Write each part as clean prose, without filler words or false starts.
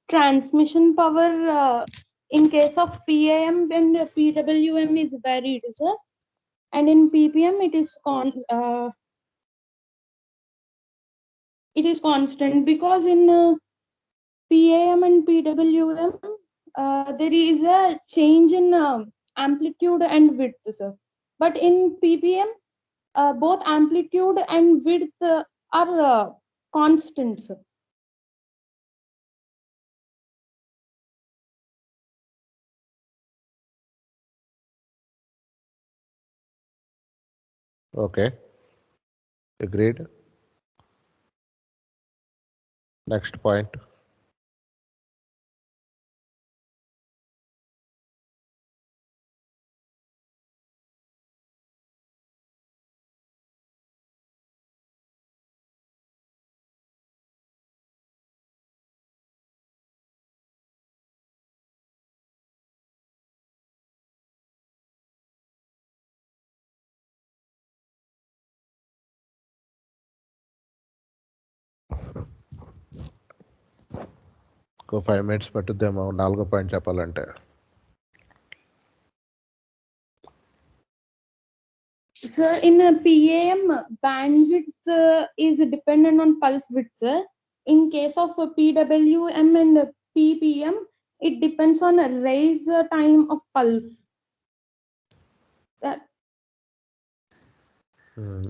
transmission power in case of PAM and PWM is varied, sir. And in PPM it is constant, because in PAM and PWM there is a change in amplitude and width, sir. But in PPM both amplitude and width are constant, sir. Okay. Agreed. Next point. ఇంకో 5 minutes పట్టుద్దేమో 4 point చెప్పాలంటే. Sir, in PAM, bandwidth is dependent on pulse width, sir. In case of PWM and PPM, it depends on raise time of pulse.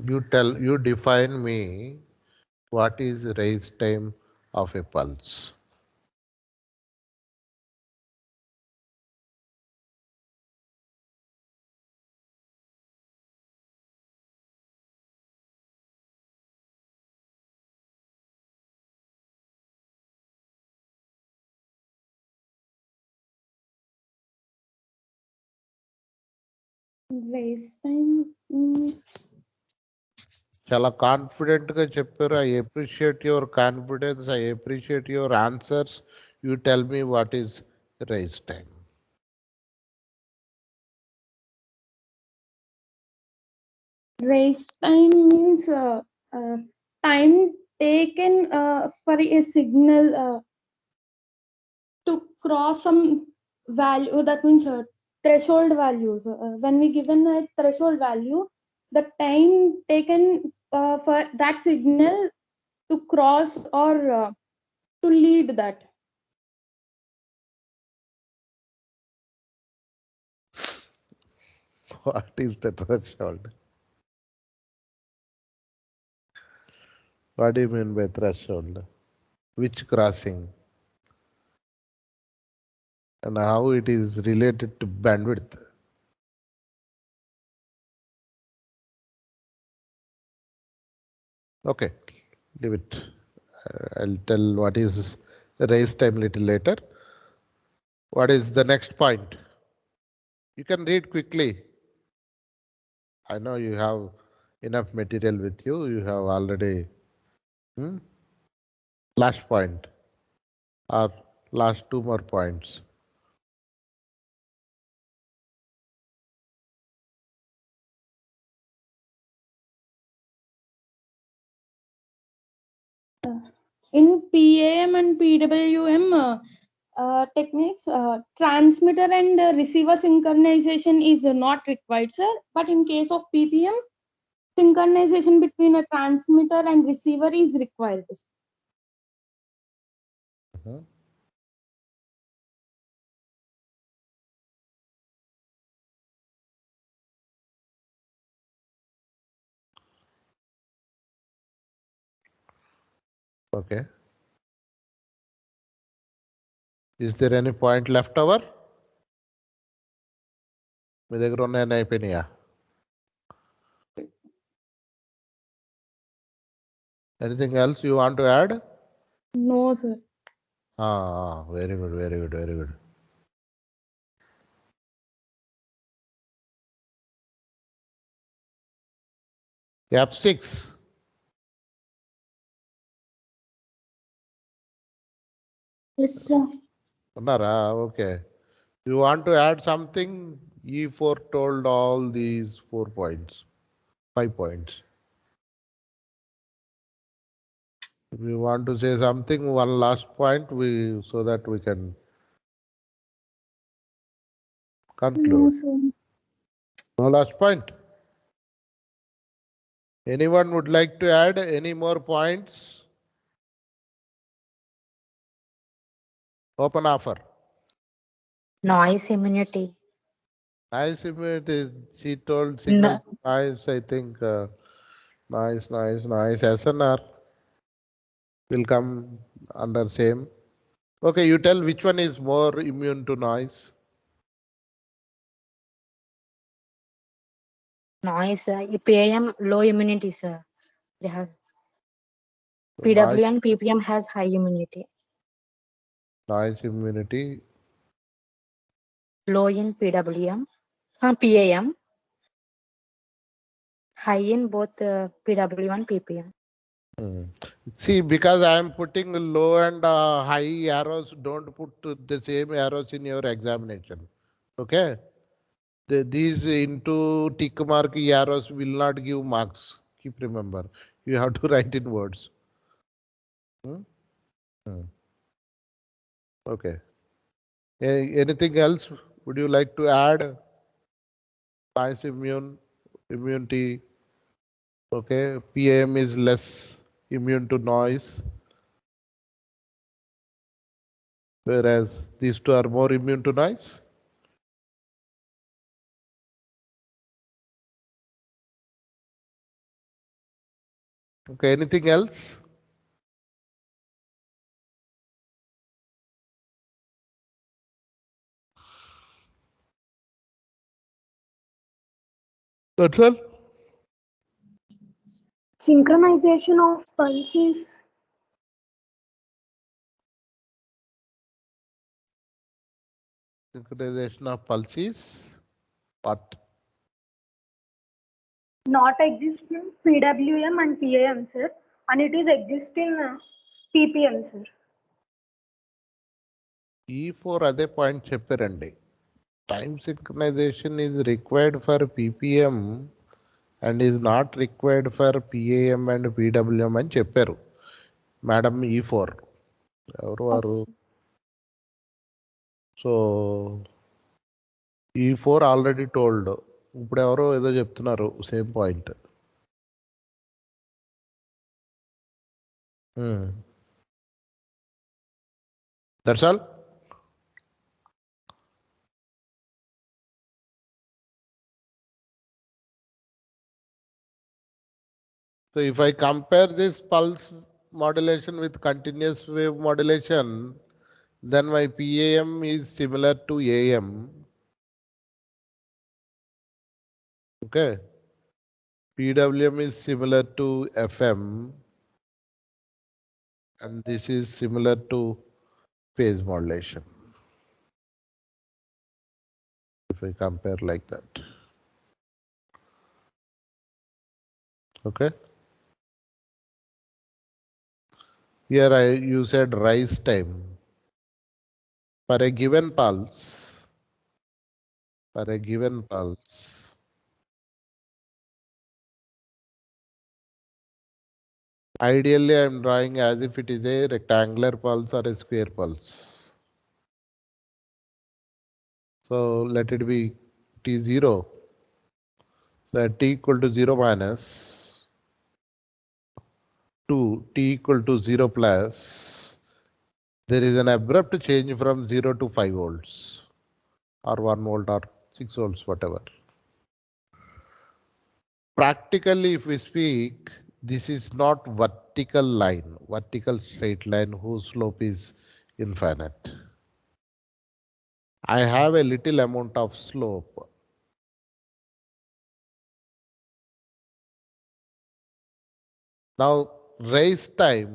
You define me what is rise time of a pulse. Raise time. చాలా confident గా చెప్పారు. I appreciate your confidence, I appreciate your answers. You tell me what is raise time. Raise time means time taken for a signal to cross some value. That means threshold values. When we given a threshold value, the time taken for that signal to cross or to lead that. What is the threshold? What do you mean by threshold? Which crossing? And how it is related to bandwidth? Okay, leave it. I'll tell what is raise time little later. What is the next point? You can read quickly. I know you have enough material with you. You have already last point or last 2 more points. In PAM and PWM techniques, transmitter and receiver synchronization is not required, sir. But in case of PPM, synchronization between a transmitter and receiver is required. Okay. Is there any point left over? మీ దగ్గర ఉన్నాయని అయిపోయినాయా? Anything else you want to add? No, sir. Very good, very good, very good. F6. Yes, sir. ఉన్నారా? Okay. You want to add something? E4 told all these 4 points, 5 points. If you want to say something, one last point, so that we can conclude. No, sir. No last point. Anyone would like to add any more points? Open offer. Noise immunity. Nice immunity. She told signal No, noise, I think. Noise. SNR will come under same. Okay, you tell which one is more immune to noise. noise. PAM low immunity, sir. They have So PW and PPM has high immunity. noise immunity. Low in PWM, PAM. High in both PW and PPM. See, because I am putting low and high arrows, don't put the same arrows in your examination. Okay? These into tick mark arrows will not give marks. Keep remember. You have to write in words. Okay. Anything else would you like to add? Nice immunity. Okay. PAM is less immune to noise, whereas these two are more immune to noise. Okay. Anything else? That's all. Synchronization of pulses. Synchronization of pulses. What? Not exist in PWM and PAM, sir, and it is exist in PPM, sir. E4 అదే point చెప్పారండి. Time synchronization is required for PPM and is not required for PAM and PWM అని చెప్పారు madam. E4 ఎవరు వారు? So E4 already told. ఇప్పుడు ఎవరో ఏదో చెప్తున్నారు same point. That's all. So if I compare this pulse modulation with continuous wave modulation, then my PAM is similar to AM. Okay. PWM is similar to FM. And this is similar to phase modulation. If I compare like that. Okay. Here you said rise time. For a given pulse, ideally I am drawing as if it is a rectangular pulse or a square pulse. So let it be T0. So at T equal to 0 minus 2, T equal to 0 plus, there is an abrupt change from 0 to 5 volts or 1 volt or 6 volts, whatever. Practically, if we speak, this is not vertical line, vertical straight line whose slope is infinite. I have a little amount of slope. Now, rise time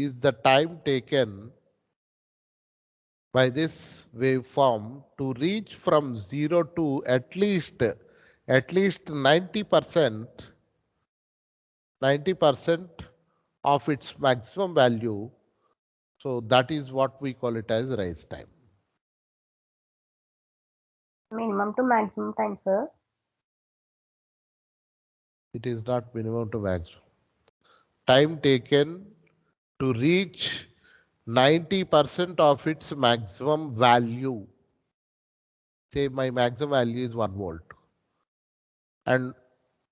is the time taken by this waveform to reach from 0 to at least 90% of its maximum value. So that is what we call it as rise time. Minimum to maximum time, sir. It is not minimum to maximum. Time taken to reach 90% of its maximum value. Say my maximum value is 1 volt. And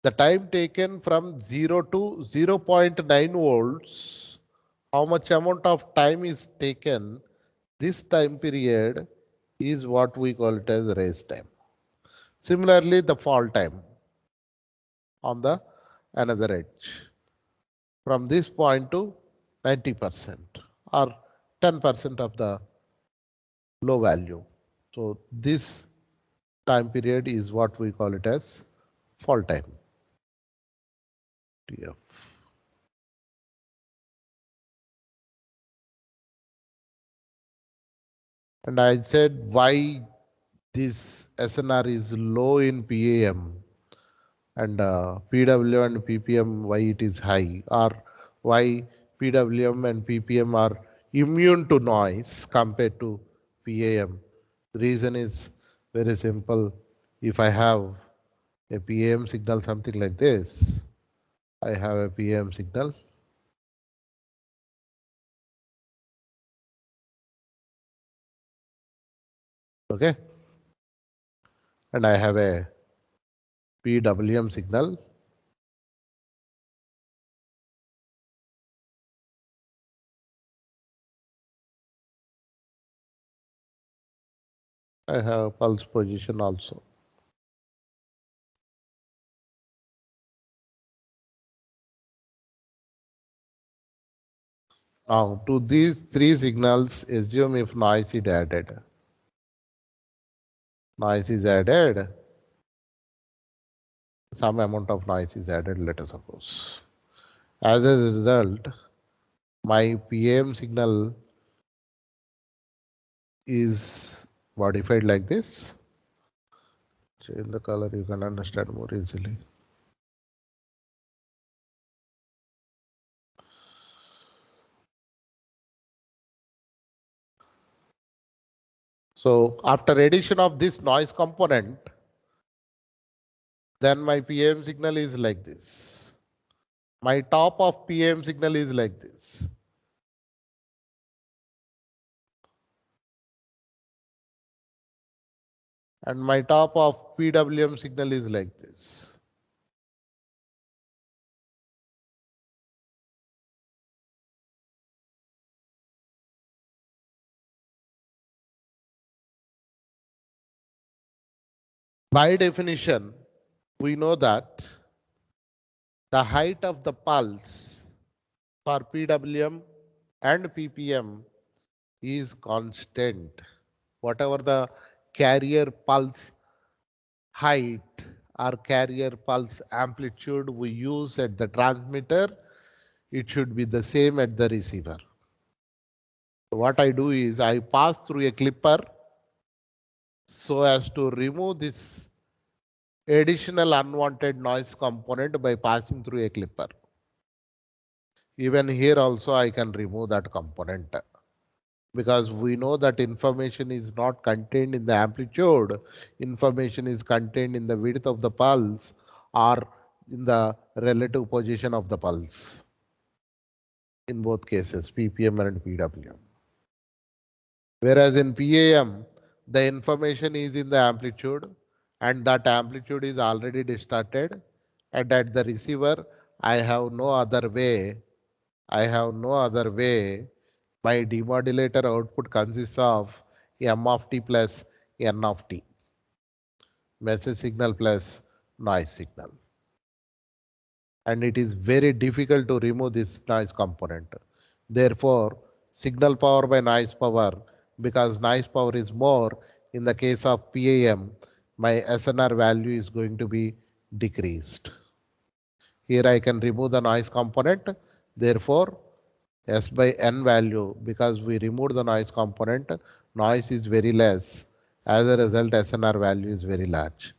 the time taken from 0 to 0.9 volts, how much amount of time is taken, this time period is what we call it as raise time. Similarly, the fall time on the another edge from this point to 90% or 10% of the low value. So this time period is what we call it as fall time. TF. And I said why this SNR is low in PAM and PWM and PPM why it is high, or why PWM and PPM are immune to noise compared to PAM. The reason is very simple. If I have a PAM signal something like this, I have a PAM signal. Okay. And I have a PWM signal. I have pulse position also. Now to these three signals, assume if noise is added. Noise is added. Some amount of noise is added, let us suppose. As a result, my PAM signal is modified like this. Change the color, you can understand more easily. So after addition of this noise component, then my PAM signal is like this. My top of PAM signal is like this. And my top of PWM signal is like this. By definition, we know that the height of the pulse for PWM and PPM is constant. Whatever the carrier pulse height or carrier pulse amplitude we use at the transmitter, it should be the same at the receiver. So what I do is I pass through a clipper so as to remove this additional unwanted noise component by passing through a clipper. Even here also I can remove that component, because we know that information is not contained in the amplitude, information is contained in the width of the pulse or in the relative position of the pulse. In both cases, PPM and PWM. Whereas in PAM, the information is in the amplitude and that amplitude is already distorted, and at the receiver, I have no other way. My demodulator output consists of M of t plus N of t, message signal plus noise signal. And it is very difficult to remove this noise component. Therefore, signal power by noise power, because noise power is more, in the case of PAM, my SNR value is going to be decreased. Here I can remove the noise component. Therefore, S by N value, because we removed the noise component, noise is very less. As a result, SNR value is very large.